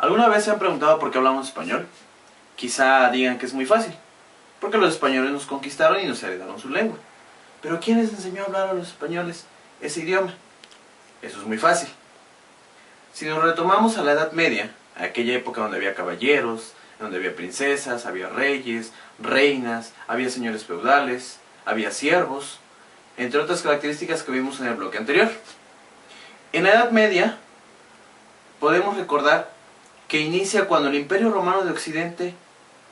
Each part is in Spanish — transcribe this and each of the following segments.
¿Alguna vez se han preguntado por qué hablamos español? Quizá digan que es muy fácil, porque los españoles nos conquistaron y nos heredaron su lengua. Pero ¿quién les enseñó a hablar a los españoles ese idioma? Eso es muy fácil. Si nos retomamos a la Edad Media, a aquella época donde había caballeros, donde había princesas, había reyes, reinas, había señores feudales, había siervos, entre otras características que vimos en el bloque anterior. En la Edad Media podemos recordar que inicia cuando el Imperio Romano de Occidente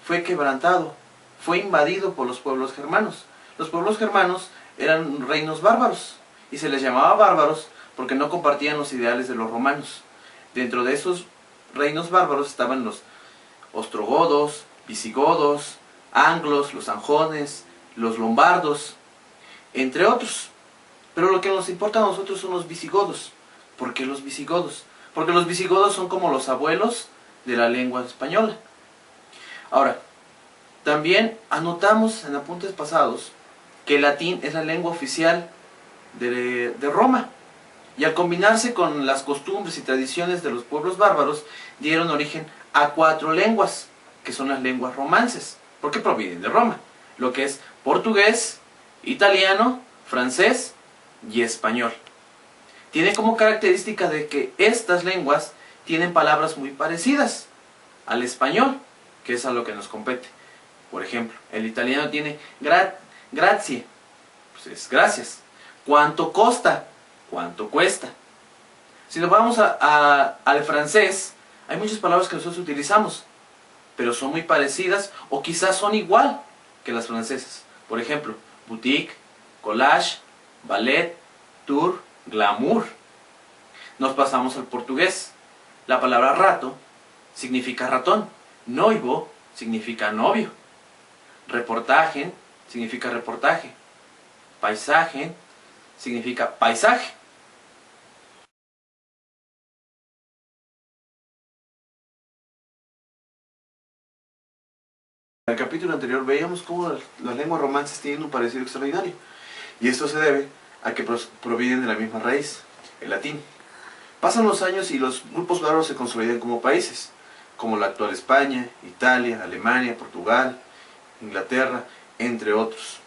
fue quebrantado, fue invadido por los pueblos germanos. Los pueblos germanos eran reinos bárbaros, y se les llamaba bárbaros porque no compartían los ideales de los romanos. Dentro de esos reinos bárbaros estaban los ostrogodos, visigodos, anglos, los sajones, los lombardos, entre otros. Pero lo que nos importa a nosotros son los visigodos. ¿Por qué los visigodos? Porque los visigodos son como los abuelos de la lengua española. Ahora, también anotamos en apuntes pasados que el latín es la lengua oficial de Roma. Y al combinarse con las costumbres y tradiciones de los pueblos bárbaros, dieron origen a 4 lenguas, que son las lenguas romances, porque provienen de Roma, lo que es portugués, italiano, francés y español. Tiene como característica de que estas lenguas tienen palabras muy parecidas al español, que es a lo que nos compete. Por ejemplo, el italiano tiene grazie, pues es gracias. ¿Cuánto costa? ¿Cuánto cuesta? Si nos vamos al francés, hay muchas palabras que nosotros utilizamos, pero son muy parecidas o quizás son igual que las francesas. Por ejemplo, boutique, collage, ballet, tour, glamour. Nos pasamos al portugués. La palabra rato significa ratón. Noivo significa novio. Reportaje significa reportaje. Paisaje significa paisaje. En el capítulo anterior veíamos cómo las lenguas romances tienen un parecido extraordinario. Y esto se debe a que provienen de la misma raíz, el latín. Pasan los años y los grupos bárbaros se consolidan como países, como la actual España, Italia, Alemania, Portugal, Inglaterra, entre otros.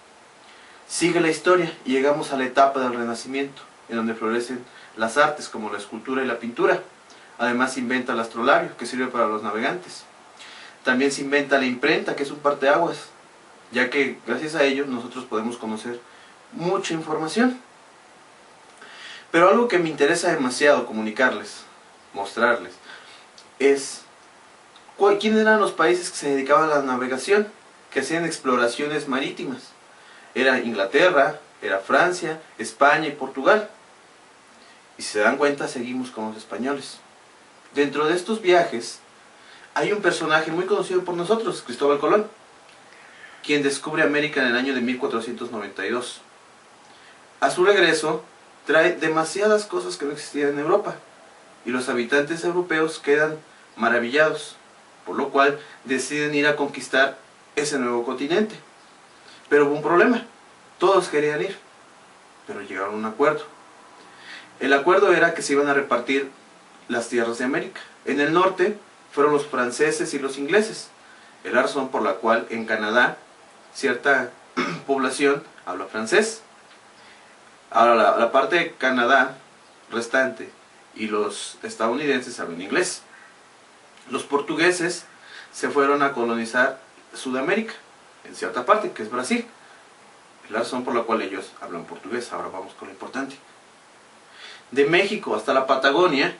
Sigue la historia y llegamos a la etapa del Renacimiento, en donde florecen las artes como la escultura y la pintura. Además se inventa el astrolabio, que sirve para los navegantes. También se inventa la imprenta, que es un parteaguas, ya que gracias a ello nosotros podemos conocer mucha información. Pero algo que me interesa demasiado comunicarles, mostrarles, es quiénes eran los países que se dedicaban a la navegación, que hacían exploraciones marítimas. Era Inglaterra, era Francia, España y Portugal. Y si se dan cuenta, seguimos con los españoles. Dentro de estos viajes hay un personaje muy conocido por nosotros, Cristóbal Colón, quien descubre América en el año de 1492. A su regreso, trae demasiadas cosas que no existían en Europa, y los habitantes europeos quedan maravillados, por lo cual deciden ir a conquistar ese nuevo continente. Pero hubo un problema, todos querían ir, pero llegaron a un acuerdo. El acuerdo era que se iban a repartir las tierras de América. En el norte fueron los franceses y los ingleses, es la razón por la cual en Canadá cierta población habla francés. Ahora la parte de Canadá restante y los estadounidenses hablan inglés. Los portugueses se fueron a colonizar Sudamérica, en cierta parte, que es Brasil. Es la razón por la cual ellos hablan portugués. Ahora vamos con lo importante. De México hasta la Patagonia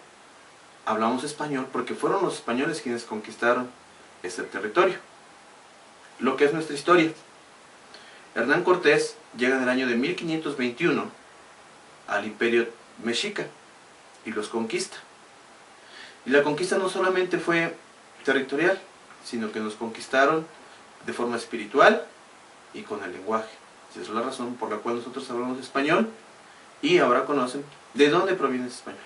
hablamos español porque fueron los españoles quienes conquistaron este territorio. Lo que es nuestra historia. Hernán Cortés llega en el año de 1521 al imperio mexica y los conquista. Y la conquista no solamente fue territorial, sino que nos conquistaron de forma espiritual y con el lenguaje. Esa es la razón por la cual nosotros hablamos español y ahora conocen de dónde proviene ese español.